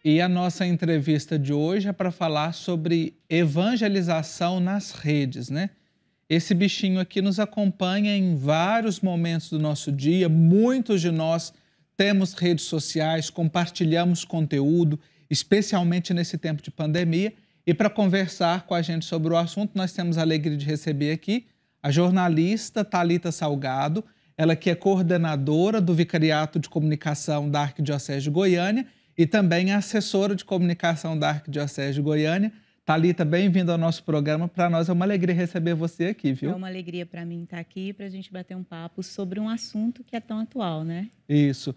E a nossa entrevista de hoje é para falar sobre evangelização nas redes, né? Esse bichinho aqui nos acompanha em vários momentos do nosso dia. Muitos de nós temos redes sociais, compartilhamos conteúdo, especialmente nesse tempo de pandemia. E para conversar com a gente sobre o assunto, nós temos a alegria de receber aqui a jornalista Thalita Salgado, ela que é coordenadora do Vicariato de Comunicação da Arquidiocese de Goiânia e também é assessora de comunicação da Arquidiocese de Goiânia. Thalita, bem-vinda ao nosso programa. Para nós é uma alegria receber você aqui, viu? É uma alegria para mim estar aqui para a gente bater um papo sobre um assunto que é tão atual, né? Isso.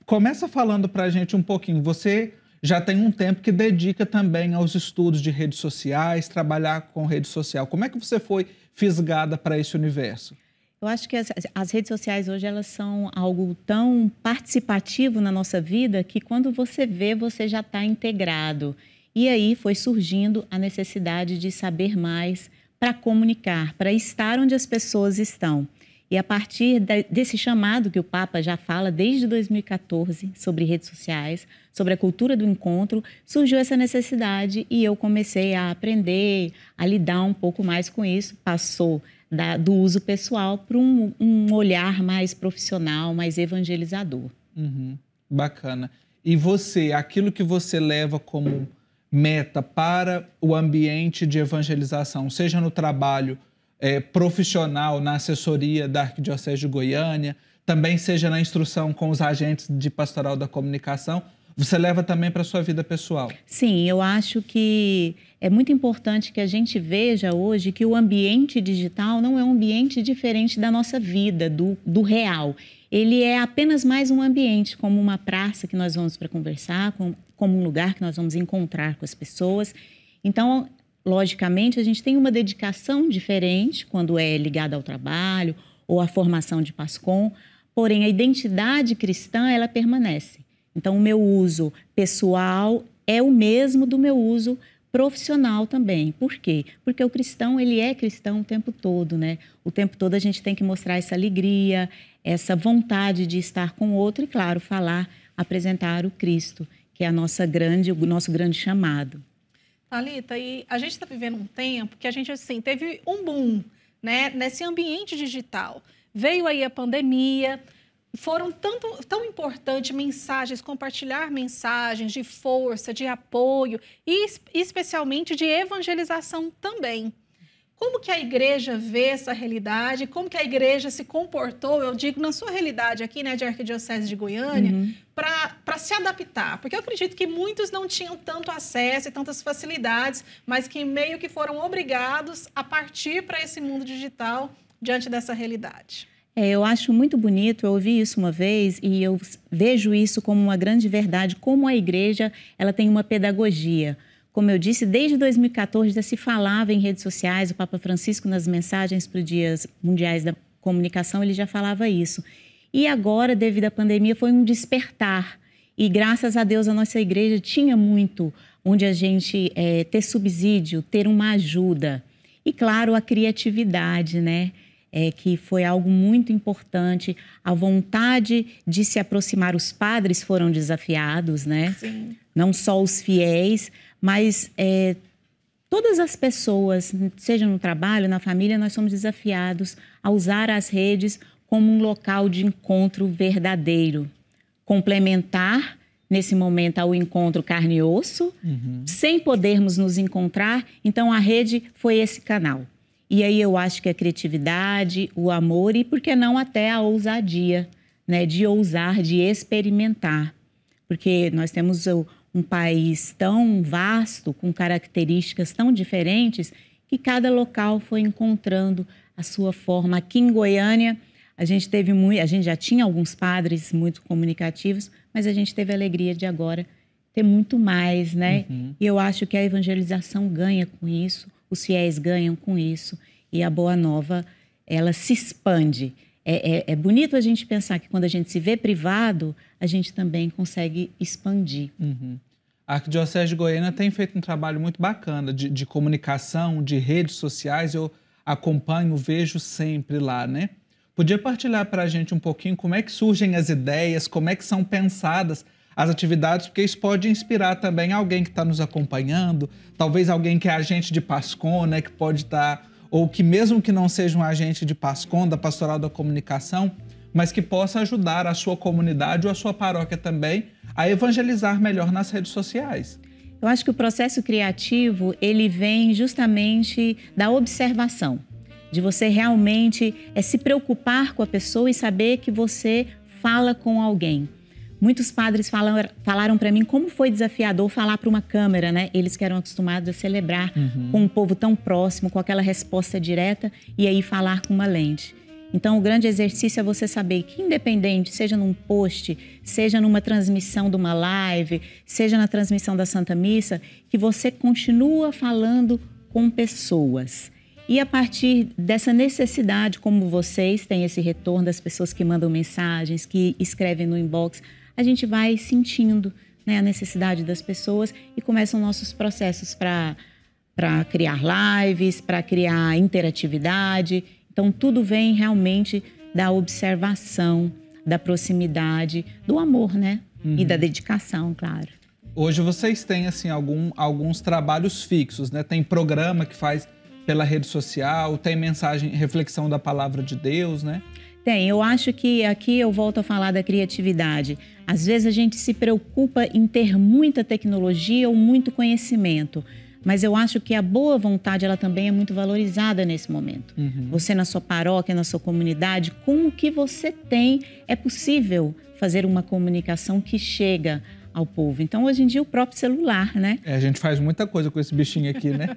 Começa falando para a gente um pouquinho. Você já tem um tempo que dedica também aos estudos de redes sociais, trabalhar com rede social. Como é que você foi fisgada para esse universo? Eu acho que as redes sociais hoje elas são algo tão participativo na nossa vida que quando você vê, você já está integrado. E aí foi surgindo a necessidade de saber mais para comunicar, para estar onde as pessoas estão. E a partir desse chamado que o Papa já fala desde 2014 sobre redes sociais, sobre a cultura do encontro, surgiu essa necessidade e eu comecei a aprender, a lidar um pouco mais com isso. Passou do uso pessoal para um olhar mais profissional, mais evangelizador. Bacana. E você, aquilo que você leva como meta para o ambiente de evangelização, seja no trabalho profissional, na assessoria da Arquidiocese de Goiânia, também seja na instrução com os agentes de pastoral da comunicação, você leva também para a sua vida pessoal? Sim, eu acho que é muito importante que a gente veja hoje que o ambiente digital não é um ambiente diferente da nossa vida, do real. Ele é apenas mais um ambiente, como uma praça que nós vamos para conversar, como um lugar que nós vamos encontrar com as pessoas. Então, logicamente, a gente tem uma dedicação diferente quando é ligada ao trabalho ou à formação de PASCOM, porém a identidade cristã, ela permanece. Então, o meu uso pessoal é o mesmo do meu uso profissional também. Por quê? Porque o cristão, ele é cristão o tempo todo, né? O tempo todo a gente tem que mostrar essa alegria, essa vontade de estar com o outro e, claro, falar, apresentar o Cristo, que é o nosso grande chamado. Thalita, e a gente está vivendo um tempo que a gente, assim, teve um boom, né, nesse ambiente digital. Veio aí a pandemia, foram tão importantes mensagens, compartilhar mensagens de força, de apoio e especialmente de evangelização também. Como que a igreja vê essa realidade? Como que a igreja se comportou, eu digo, na sua realidade aqui, né, de Arquidiocese de Goiânia, para se adaptar? Porque eu acredito que muitos não tinham tanto acesso e tantas facilidades, mas que meio que foram obrigados a partir para esse mundo digital diante dessa realidade. Eu acho muito bonito, eu ouvi isso uma vez e eu vejo isso como uma grande verdade, como a igreja ela tem uma pedagogia. Como eu disse, desde 2014 já se falava em redes sociais, o Papa Francisco nas mensagens para os Dias Mundiais da Comunicação, ele já falava isso. E agora, devido à pandemia, foi um despertar. E graças a Deus a nossa igreja tinha muito onde a gente ter subsídio, ter uma ajuda. E claro, a criatividade, né? Que foi algo muito importante. A vontade de se aproximar, os padres foram desafiados, né? Sim. Não só os fiéis, mas todas as pessoas, seja no trabalho, na família, nós somos desafiados a usar as redes como um local de encontro verdadeiro. Complementar, nesse momento, ao encontro carne e osso, sem podermos nos encontrar. Então, a rede foi esse canal. E aí eu acho que a criatividade, o amor e, por que não, até a ousadia, né? De ousar, de experimentar. Porque nós temos um país tão vasto, com características tão diferentes, que cada local foi encontrando a sua forma. Aqui em Goiânia, a gente já tinha alguns padres muito comunicativos, mas a gente teve a alegria de agora ter muito mais, né? E eu acho que a evangelização ganha com isso, os fiéis ganham com isso e a Boa Nova, ela se expande. É bonito a gente pensar que quando a gente se vê privado, a gente também consegue expandir. A Arquidiocese de Goiânia tem feito um trabalho muito bacana de comunicação, de redes sociais. Eu acompanho, vejo sempre lá, né? Podia partilhar para a gente um pouquinho como é que surgem as ideias, como é que são pensadas as atividades, porque isso pode inspirar também alguém que está nos acompanhando, talvez alguém que é agente de PASCOM, né, que pode estar, ou que mesmo que não seja um agente de PASCOM, da Pastoral da Comunicação, mas que possa ajudar a sua comunidade ou a sua paróquia também a evangelizar melhor nas redes sociais. Eu acho que o processo criativo, ele vem justamente da observação, de você realmente se preocupar com a pessoa e saber que você fala com alguém. Muitos padres falaram para mim como foi desafiador falar para uma câmera, né? Eles que eram acostumados a celebrar com um povo tão próximo, com aquela resposta direta, e aí falar com uma lente. Então, o grande exercício é você saber que, independente, seja num post, seja numa transmissão de uma live, seja na transmissão da Santa Missa, que você continua falando com pessoas. E a partir dessa necessidade, como vocês têm esse retorno das pessoas que mandam mensagens, que escrevem no inbox, a gente vai sentindo, né, a necessidade das pessoas e começam nossos processos para criar lives, para criar interatividade. Então, tudo vem realmente da observação, da proximidade, do amor, né? E da dedicação, claro. Hoje vocês têm, assim, alguns trabalhos fixos, né? Tem programa que faz pela rede social, tem mensagem, reflexão da palavra de Deus, né? Tem. Eu acho que aqui eu volto a falar da criatividade. Às vezes a gente se preocupa em ter muita tecnologia ou muito conhecimento. Mas eu acho que a boa vontade, ela também é muito valorizada nesse momento. Você na sua paróquia, na sua comunidade, com o que você tem, é possível fazer uma comunicação que chega ao povo. Então, hoje em dia, o próprio celular, né? A gente faz muita coisa com esse bichinho aqui, né?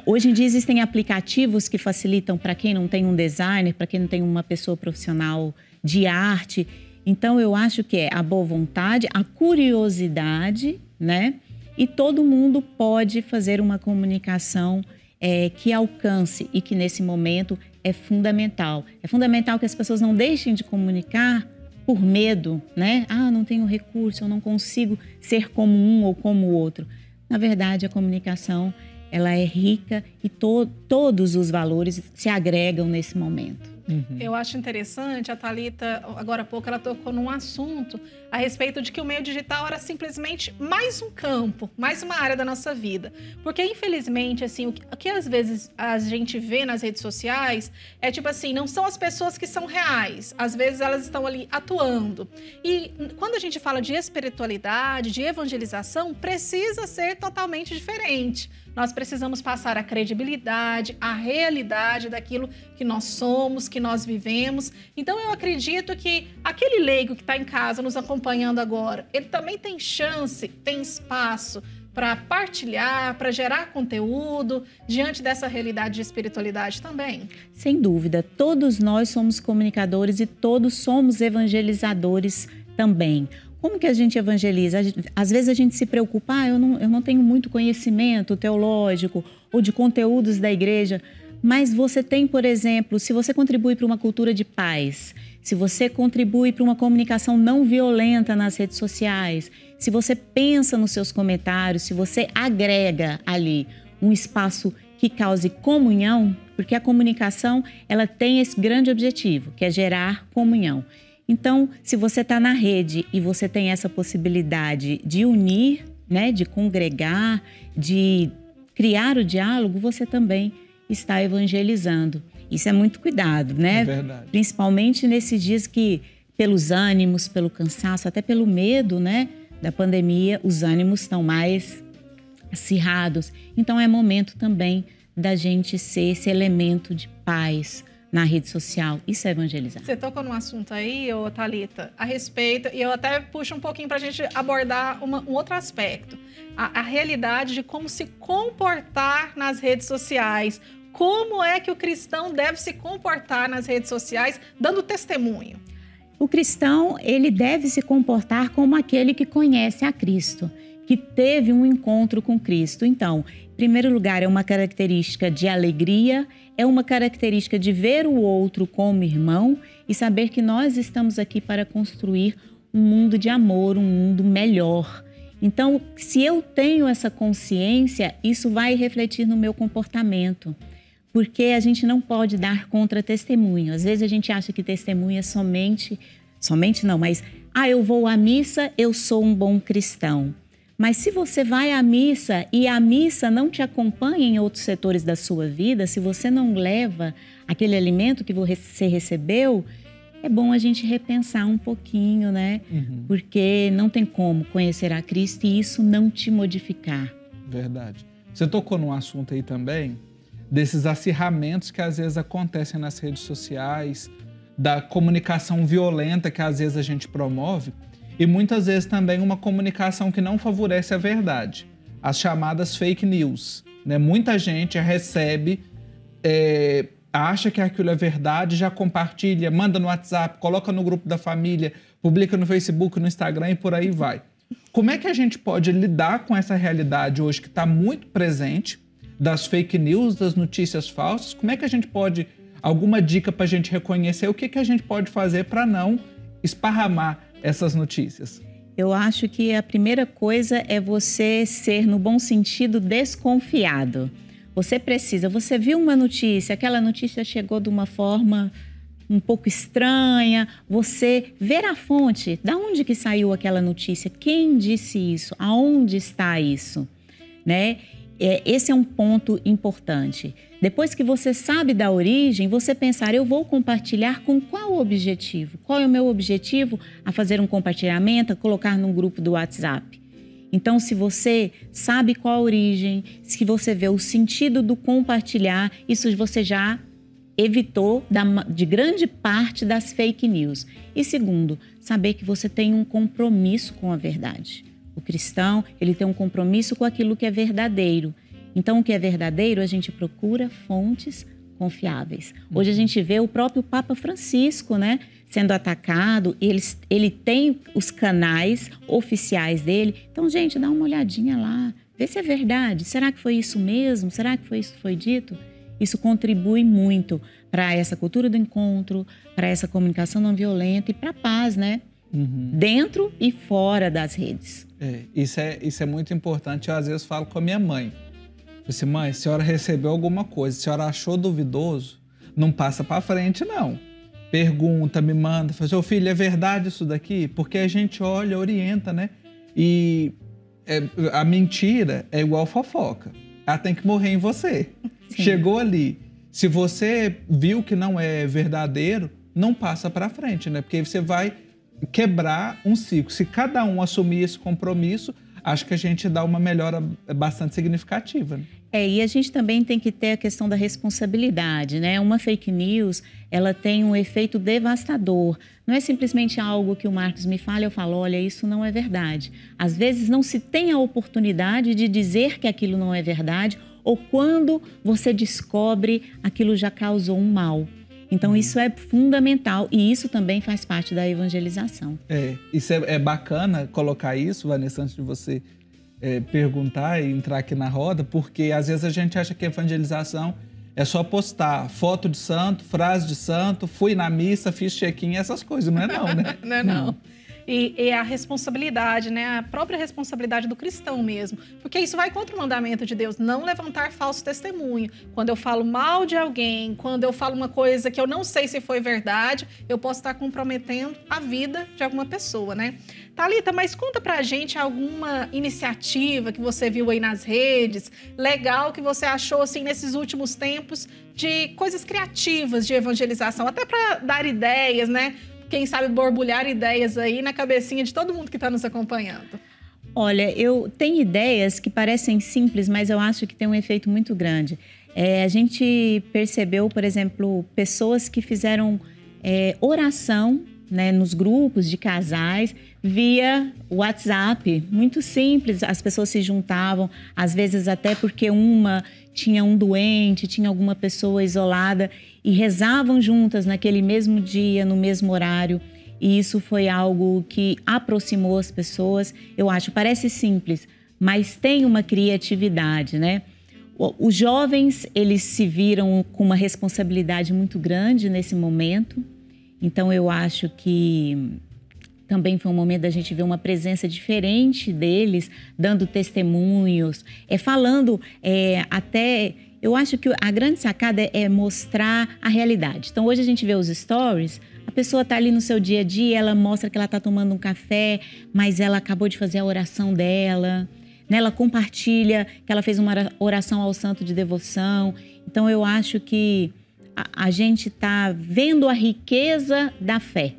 Hoje em dia, existem aplicativos que facilitam para quem não tem um designer, para quem não tem uma pessoa profissional de arte. Então, eu acho que é a boa vontade, a curiosidade, né? E todo mundo pode fazer uma comunicação que alcance e que nesse momento é fundamental. É fundamental que as pessoas não deixem de comunicar por medo, né? Ah, não tenho recurso, eu não consigo ser como um ou como o outro. Na verdade, a comunicação, ela é rica e todos os valores se agregam nesse momento. Eu acho interessante, a Thalita, agora há pouco, ela tocou num assunto a respeito de que o meio digital era simplesmente mais um campo, mais uma área da nossa vida. Porque, infelizmente, assim, o que às vezes a gente vê nas redes sociais é tipo assim, não são as pessoas que são reais. Às vezes elas estão ali atuando. E quando a gente fala de espiritualidade, de evangelização, precisa ser totalmente diferente. Nós precisamos passar a credibilidade, a realidade daquilo que nós somos, que nós vivemos. Então, eu acredito que aquele leigo que está em casa nos acompanhando agora, ele também tem chance, tem espaço para partilhar, para gerar conteúdo diante dessa realidade de espiritualidade também. Sem dúvida, todos nós somos comunicadores e todos somos evangelizadores também. Como que a gente evangeliza? Às vezes a gente se preocupa, eu não tenho muito conhecimento teológico ou de conteúdos da igreja, mas você tem, por exemplo, se você contribui para uma cultura de paz, se você contribui para uma comunicação não violenta nas redes sociais, se você pensa nos seus comentários, se você agrega ali um espaço que cause comunhão, porque a comunicação, ela tem esse grande objetivo, que é gerar comunhão. Então, se você está na rede e você tem essa possibilidade de unir, né, de congregar, de criar o diálogo, você também está evangelizando. Isso é muito cuidado, né? É verdade. Principalmente nesses dias que, pelos ânimos, pelo cansaço, até pelo medo, né, da pandemia, os ânimos estão mais acirrados. Então, é momento também da gente ser esse elemento de paz na rede social. Isso é evangelizar. Você tocou num assunto aí, Thalita, a respeito, e eu até puxo um pouquinho para a gente abordar um outro aspecto. A realidade de como se comportar nas redes sociais. Como é que o cristão deve se comportar nas redes sociais, dando testemunho? O cristão, ele deve se comportar como aquele que conhece a Cristo, que teve um encontro com Cristo. Então, em primeiro lugar, é uma característica de alegria, é uma característica de ver o outro como irmão e saber que nós estamos aqui para construir um mundo de amor, um mundo melhor. Então, se eu tenho essa consciência, isso vai refletir no meu comportamento, porque a gente não pode dar contra-testemunho. Às vezes a gente acha que testemunho é somente não, mas eu vou à missa, eu sou um bom cristão. Mas se você vai à missa e a missa não te acompanha em outros setores da sua vida, se você não leva aquele alimento que você recebeu, é bom a gente repensar um pouquinho, né? Porque não tem como conhecer a Cristo e isso não te modificar. Verdade. Você tocou num assunto aí também, desses acirramentos que às vezes acontecem nas redes sociais, da comunicação violenta que às vezes a gente promove, e muitas vezes também uma comunicação que não favorece a verdade, as chamadas fake news, né? Muita gente recebe, acha que aquilo é verdade, já compartilha, manda no WhatsApp, coloca no grupo da família, publica no Facebook, no Instagram e por aí vai. Como é que a gente pode lidar com essa realidade hoje que está muito presente, das fake news, das notícias falsas? Como é que a gente pode, alguma dica para a gente reconhecer o que a gente pode fazer para não esparramar essas notícias? Eu acho que a primeira coisa é você ser, no bom sentido, desconfiado. Você viu uma notícia, aquela notícia chegou de uma forma um pouco estranha, você ver a fonte, da onde que saiu aquela notícia, quem disse isso, aonde está isso, né? Esse é um ponto importante. Depois que você sabe da origem, você pensar, eu vou compartilhar com qual objetivo? Qual é o meu objetivo a fazer um compartilhamento, a colocar num grupo do WhatsApp? Então, se você sabe qual a origem, se você vê o sentido do compartilhar, isso você já evitou de grande parte das fake news. E segundo, saber que você tem um compromisso com a verdade. O cristão, ele tem um compromisso com aquilo que é verdadeiro. Então, o que é verdadeiro, a gente procura fontes confiáveis. Hoje a gente vê o próprio Papa Francisco, né, sendo atacado. Ele tem os canais oficiais dele. Então, gente, dá uma olhadinha lá, vê se é verdade. Será que foi isso mesmo? Será que foi isso que foi dito? Isso contribui muito para essa cultura do encontro, para essa comunicação não violenta e para a paz, né? Dentro e fora das redes. Isso é muito importante. Eu às vezes falo com a minha mãe. Eu disse, mãe, a senhora recebeu alguma coisa, a senhora achou duvidoso, não passa para frente não. Pergunta, me manda, fala, ô filho, é verdade isso daqui? Porque a gente olha, orienta, né? E a mentira é igual fofoca. Ela tem que morrer em você. Sim. Chegou ali. Se você viu que não é verdadeiro, não passa para frente, né? Porque você vai quebrar um ciclo. Se cada um assumir esse compromisso, acho que a gente dá uma melhora bastante significativa, né? E a gente também tem que ter a questão da responsabilidade, né? Uma fake news, ela tem um efeito devastador. Não é simplesmente algo que o Marcos me fala e eu falo, olha, isso não é verdade. Às vezes não se tem a oportunidade de dizer que aquilo não é verdade, ou quando você descobre, aquilo já causou um mal. Então, isso é fundamental e isso também faz parte da evangelização. Isso é bacana colocar isso, Vanessa, antes de você perguntar e entrar aqui na roda, porque às vezes a gente acha que a evangelização é só postar foto de santo, frase de santo, fui na missa, fiz check-in, essas coisas. Não é não, né? Não é não. E a responsabilidade, né? A própria responsabilidade do cristão mesmo. Porque isso vai contra o mandamento de Deus, não levantar falso testemunho. Quando eu falo mal de alguém, quando eu falo uma coisa que eu não sei se foi verdade, eu posso estar comprometendo a vida de alguma pessoa, né? Thalita, mas conta pra gente alguma iniciativa que você viu aí nas redes, legal, que você achou, assim, nesses últimos tempos, de coisas criativas de evangelização, até para dar ideias, né? Quem sabe borbulhar ideias aí na cabecinha de todo mundo que está nos acompanhando. Olha, eu tenho ideias que parecem simples, mas eu acho que tem um efeito muito grande. A gente percebeu, por exemplo, pessoas que fizeram oração, né, nos grupos de casais via WhatsApp, muito simples. As pessoas se juntavam, às vezes até porque uma tinha um doente, tinha alguma pessoa isolada e rezavam juntas naquele mesmo dia, no mesmo horário. E isso foi algo que aproximou as pessoas. Eu acho, parece simples, mas tem uma criatividade, né? Os jovens, eles se viram com uma responsabilidade muito grande nesse momento. Então, eu acho que também foi um momento da gente ver uma presença diferente deles, dando testemunhos, falando até... Eu acho que a grande sacada é mostrar a realidade. Então, hoje a gente vê os stories, A pessoa está ali no seu dia a dia, ela mostra que ela está tomando um café, mas ela acabou de fazer a oração dela, né? Ela compartilha que ela fez uma oração ao santo de devoção. Então, eu acho que a gente está vendo a riqueza da fé,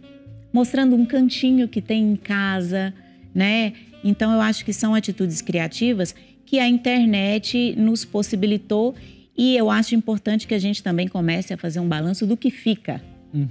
mostrando um cantinho que tem em casa, né? Então, eu acho que são atitudes criativas que a internet nos possibilitou, e eu acho importante que a gente também comece a fazer um balanço do que fica.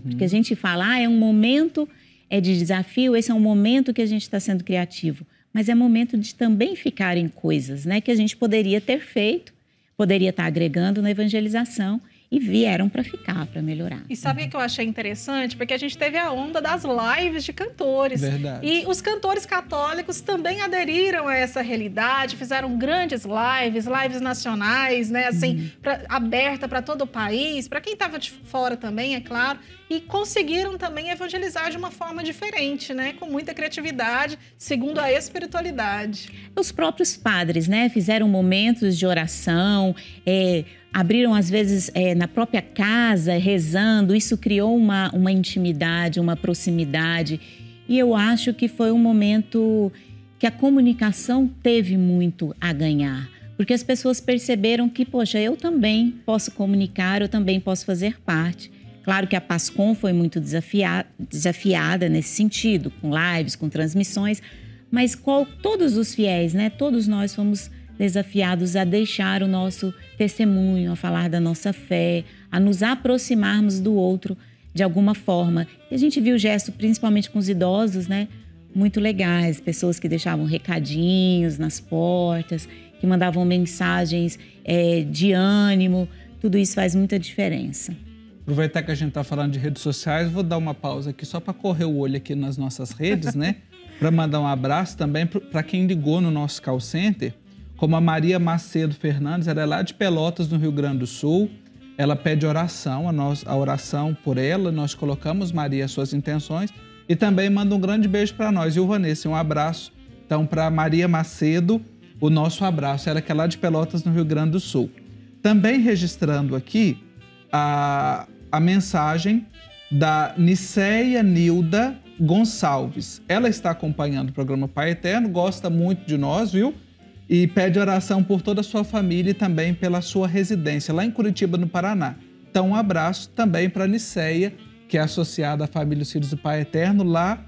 Porque a gente fala, é um momento de desafio, esse é um momento que a gente está sendo criativo, mas é momento de também ficarem coisas, né, que a gente poderia ter feito, poderia estar agregando na evangelização, e vieram para ficar, para melhorar. E sabe o que eu achei interessante? Porque a gente teve a onda das lives de cantores. Verdade. E os cantores católicos também aderiram a essa realidade, fizeram grandes lives nacionais, né? Assim, aberta para todo o país, para quem estava de fora também, é claro. E conseguiram também evangelizar de uma forma diferente, né? Com muita criatividade, segundo a espiritualidade. Os próprios padres, né? Fizeram momentos de oração, abriram às vezes na própria casa, rezando. Isso criou uma intimidade, uma proximidade. E eu acho que foi um momento que a comunicação teve muito a ganhar. Porque as pessoas perceberam que, poxa, eu também posso comunicar, eu também posso fazer parte. Claro que a PASCOM foi muito desafiada nesse sentido, com lives, com transmissões, mas todos os fiéis, né? Todos nós fomos desafiados a deixar o nosso testemunho, a falar da nossa fé, a nos aproximarmos do outro de alguma forma. E a gente viu o gesto, principalmente com os idosos, né? Muito legais, pessoas que deixavam recadinhos nas portas, que mandavam mensagens de ânimo. Tudo isso faz muita diferença. Aproveitar que a gente está falando de redes sociais, vou dar uma pausa aqui só para correr o olho aqui nas nossas redes, né? Para mandar um abraço também para quem ligou no nosso call center, como a Maria Macedo Fernandes, ela é lá de Pelotas, no Rio Grande do Sul. Ela pede oração, a oração por ela, nós colocamos, Maria, as suas intenções, e também manda um grande beijo para nós. E o Vanessa, um abraço. Então, para Maria Macedo, o nosso abraço, ela que é lá de Pelotas, no Rio Grande do Sul. Também registrando aqui a mensagem da Niceia Nilda Gonçalves. Ela está acompanhando o programa Pai Eterno, gosta muito de nós, viu? E pede oração por toda a sua família e também pela sua residência lá em Curitiba, no Paraná. Então, um abraço também para a Niceia, que é associada à família Os Filhos do Pai Eterno, lá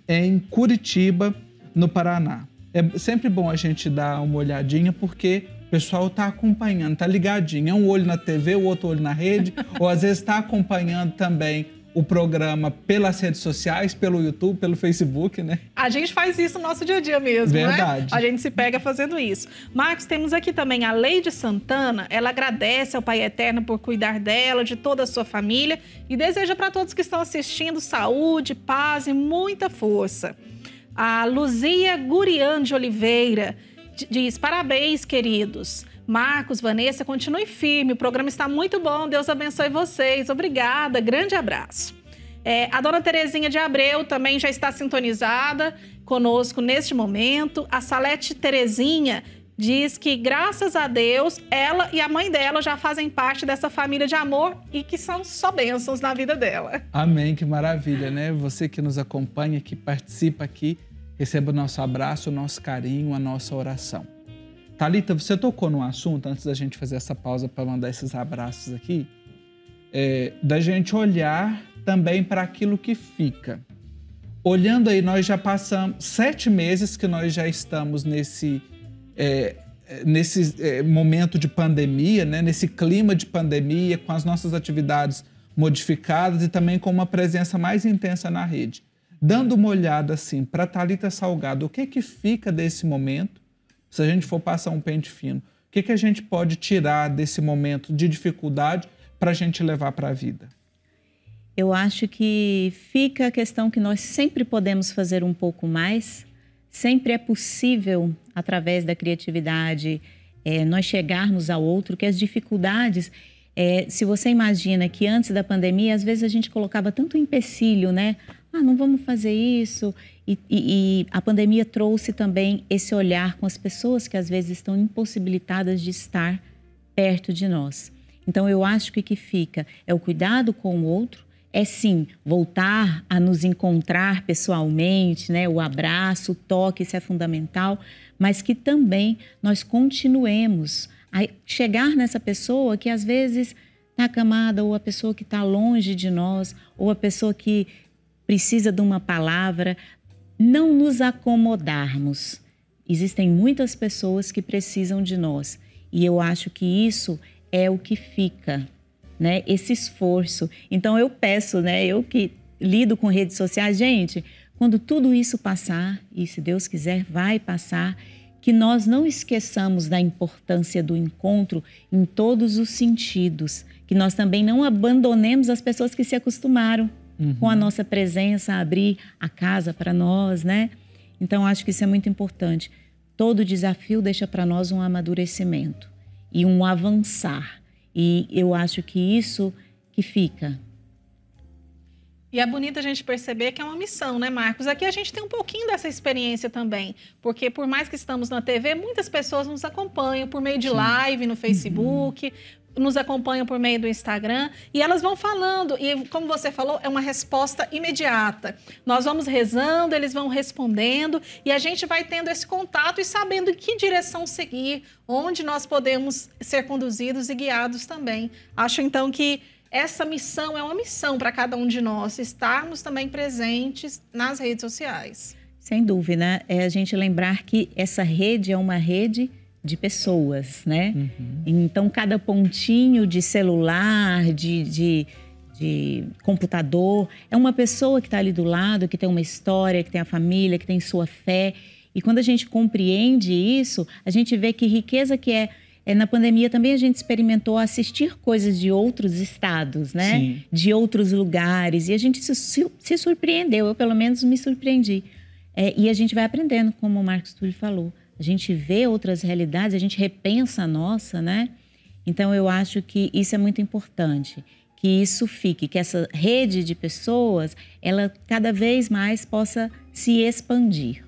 em Curitiba, no Paraná. É sempre bom a gente dar uma olhadinha, porque o pessoal está acompanhando, está ligadinho. É um olho na TV, o outro olho na rede, ou às vezes está acompanhando também o programa pelas redes sociais, pelo YouTube, pelo Facebook, né? A gente faz isso no nosso dia a dia mesmo, Verdade. Né? A gente se pega fazendo isso. Marcos, temos aqui também a Leide Santana. Ela agradece ao Pai Eterno por cuidar dela, de toda a sua família, e deseja para todos que estão assistindo saúde, paz e muita força. A Luzia Gurian de Oliveira diz: parabéns, queridos. Marcos, Vanessa, continue firme, o programa está muito bom, Deus abençoe vocês. Obrigada, grande abraço. A dona Terezinha de Abreu também já está sintonizada conosco neste momento. A Salete Terezinha diz que, graças a Deus, ela e a mãe dela já fazem parte dessa família de amor e que são só bênçãos na vida dela. Amém, que maravilha, né? Você que nos acompanha, que participa aqui, receba o nosso abraço, o nosso carinho, a nossa oração. Thalita, você tocou num assunto, antes da gente fazer essa pausa para mandar esses abraços aqui, da gente olhar também para aquilo que fica. Olhando aí, nós já passamos 7 meses que nós já estamos nesse momento de pandemia, né? Nesse clima de pandemia, com as nossas atividades modificadas e também com uma presença mais intensa na rede. Dando uma olhada assim para Thalita Salgado, o que fica desse momento? Se a gente for passar um pente fino, o que a gente pode tirar desse momento de dificuldade para a gente levar para a vida? Eu acho que fica a questão que nós sempre podemos fazer um pouco mais, sempre é possível, através da criatividade, nós chegarmos ao outro, que as dificuldades, se você imagina que antes da pandemia, às vezes a gente colocava tanto empecilho, né? Não vamos fazer isso. E a pandemia trouxe também esse olhar com as pessoas que às vezes estão impossibilitadas de estar perto de nós. Então, eu acho que o que fica é o cuidado com o outro, é sim voltar a nos encontrar pessoalmente, né? O abraço, o toque, isso é fundamental, mas que também nós continuemos a chegar nessa pessoa que às vezes está acamada, ou a pessoa que está longe de nós, ou a pessoa que precisa de uma palavra, não nos acomodarmos. Existem muitas pessoas que precisam de nós e eu acho que isso é o que fica, né? Esse esforço. Então eu peço, né? Eu que lido com redes sociais, gente, quando tudo isso passar, e se Deus quiser vai passar, que nós não esqueçamos da importância do encontro em todos os sentidos, que nós também não abandonemos as pessoas que se acostumaram com a nossa presença, a abrir a casa para nós, né? Então, acho que isso é muito importante. Todo desafio deixa para nós um amadurecimento e um avançar. E eu acho que isso que fica. E é bonito a gente perceber que é uma missão, né, Marcos? Aqui a gente tem um pouquinho dessa experiência também, porque por mais que estamos na TV, muitas pessoas nos acompanham por meio de live no Facebook, nos acompanham por meio do Instagram, e elas vão falando, e como você falou, é uma resposta imediata. Nós vamos rezando, eles vão respondendo, e a gente vai tendo esse contato e sabendo em que direção seguir, onde nós podemos ser conduzidos e guiados também. Acho, então, que essa missão é uma missão para cada um de nós, estarmos também presentes nas redes sociais. Sem dúvida, é a gente lembrar que essa rede é uma rede de pessoas, né? Então, cada pontinho de celular, de computador, é uma pessoa que está ali do lado, que tem uma história, que tem a família, que tem sua fé. E quando a gente compreende isso, a gente vê que riqueza que é. Na pandemia também a gente experimentou assistir coisas de outros estados, né? Sim. De outros lugares. E a gente se surpreendeu, eu pelo menos me surpreendi. E a gente vai aprendendo, como o Marcos Túlio falou. A gente vê outras realidades, a gente repensa a nossa, né? Então, eu acho que isso é muito importante. Que isso fique, que essa rede de pessoas, ela cada vez mais possa se expandir.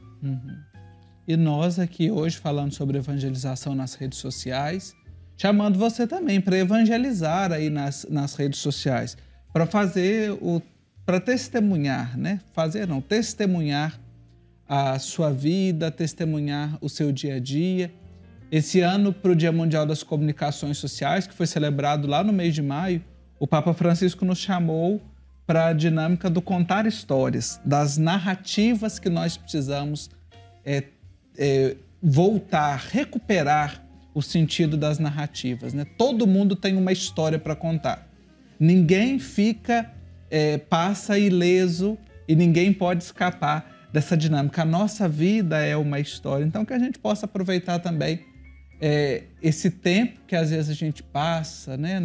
E nós aqui hoje falando sobre evangelização nas redes sociais, chamando você também para evangelizar aí nas redes sociais, para testemunhar, né? Testemunhar a sua vida, testemunhar o seu dia a dia. Esse ano, para o Dia Mundial das Comunicações Sociais, que foi celebrado lá no mês de maio, o Papa Francisco nos chamou para a dinâmica do contar histórias, das narrativas que nós precisamos voltar, recuperar o sentido das narrativas, né? Todo mundo tem uma história para contar. Ninguém passa ileso e ninguém pode escapar dessa dinâmica. A nossa vida é uma história. Então, que a gente possa aproveitar também esse tempo que às vezes a gente passa, né,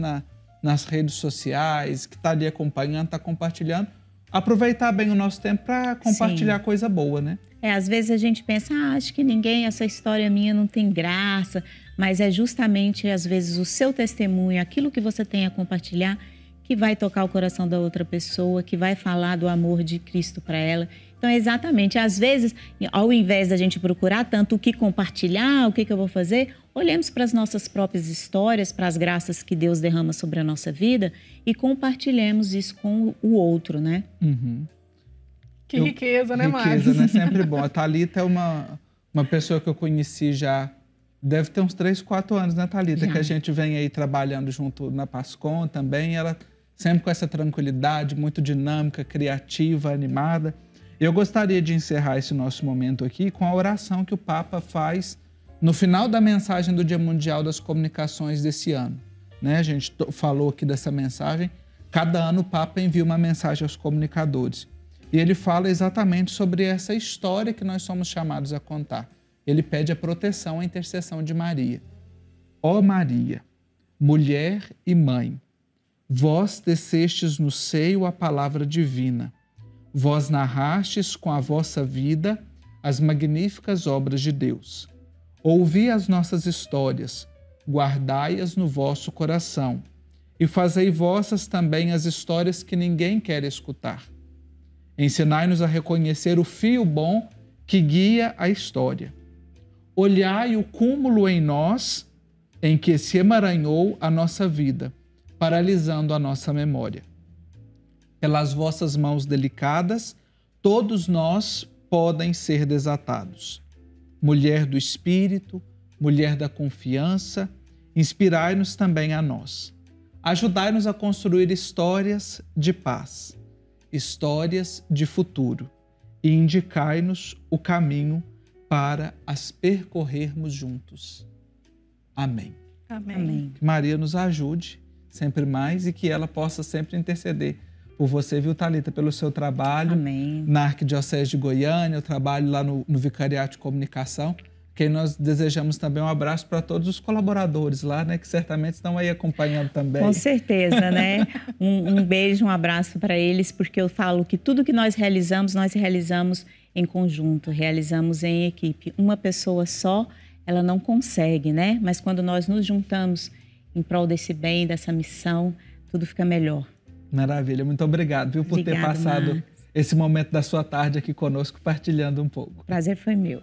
nas redes sociais, que está ali acompanhando, está compartilhando. Aproveitar bem o nosso tempo para compartilhar coisa boa, né? Às vezes a gente pensa, acho que essa história minha não tem graça, mas é justamente, às vezes, o seu testemunho, aquilo que você tem a compartilhar, que vai tocar o coração da outra pessoa, que vai falar do amor de Cristo para ela. Então, exatamente, às vezes, ao invés da gente procurar tanto o que compartilhar, o que eu vou fazer, olhemos para as nossas próprias histórias, para as graças que Deus derrama sobre a nossa vida e compartilhemos isso com o outro, né? Que riqueza, né, Marcos? Riqueza, né? Sempre bom. A Thalita é uma pessoa que eu conheci já, deve ter uns 3, 4 anos, né, Thalita? Que a gente vem aí trabalhando junto na Pascom também. Ela sempre com essa tranquilidade, muito dinâmica, criativa, animada. Eu gostaria de encerrar esse nosso momento aqui com a oração que o Papa faz no final da mensagem do Dia Mundial das Comunicações desse ano, né? A gente falou aqui dessa mensagem. Cada ano o Papa envia uma mensagem aos comunicadores. E ele fala exatamente sobre essa história que nós somos chamados a contar. Ele pede a proteção, a intercessão de Maria. Ó Maria, mulher e mãe, vós tecestes no seio a palavra divina. Vós narrastes com a vossa vida as magníficas obras de Deus. Ouvi as nossas histórias, guardai-as no vosso coração, e fazei vossas também as histórias que ninguém quer escutar. Ensinai-nos a reconhecer o fio bom que guia a história. Olhai o cúmulo em nós em que se emaranhou a nossa vida, paralisando a nossa memória. Pelas vossas mãos delicadas, todos nós podem ser desatados. Mulher do Espírito, mulher da confiança, inspirai-nos também a nós. Ajudai-nos a construir histórias de paz, histórias de futuro, e indicai-nos o caminho para as percorrermos juntos. Amém. Amém. Que Maria nos ajude sempre mais e que ela possa sempre interceder por você, viu, Thalita, pelo seu trabalho. Amém. Na Arquidiocese de Goiânia, o trabalho lá no Vicariato de Comunicação. Que nós desejamos também um abraço para todos os colaboradores lá, né, que certamente estão aí acompanhando também. Com certeza, né? Um beijo, um abraço para eles, porque eu falo que tudo que nós realizamos em conjunto, realizamos em equipe. Uma pessoa só, ela não consegue, né? Mas quando nós nos juntamos em prol desse bem, dessa missão, tudo fica melhor. Maravilha, muito obrigado, viu, por ter passado esse momento da sua tarde aqui conosco, partilhando um pouco. O prazer foi meu.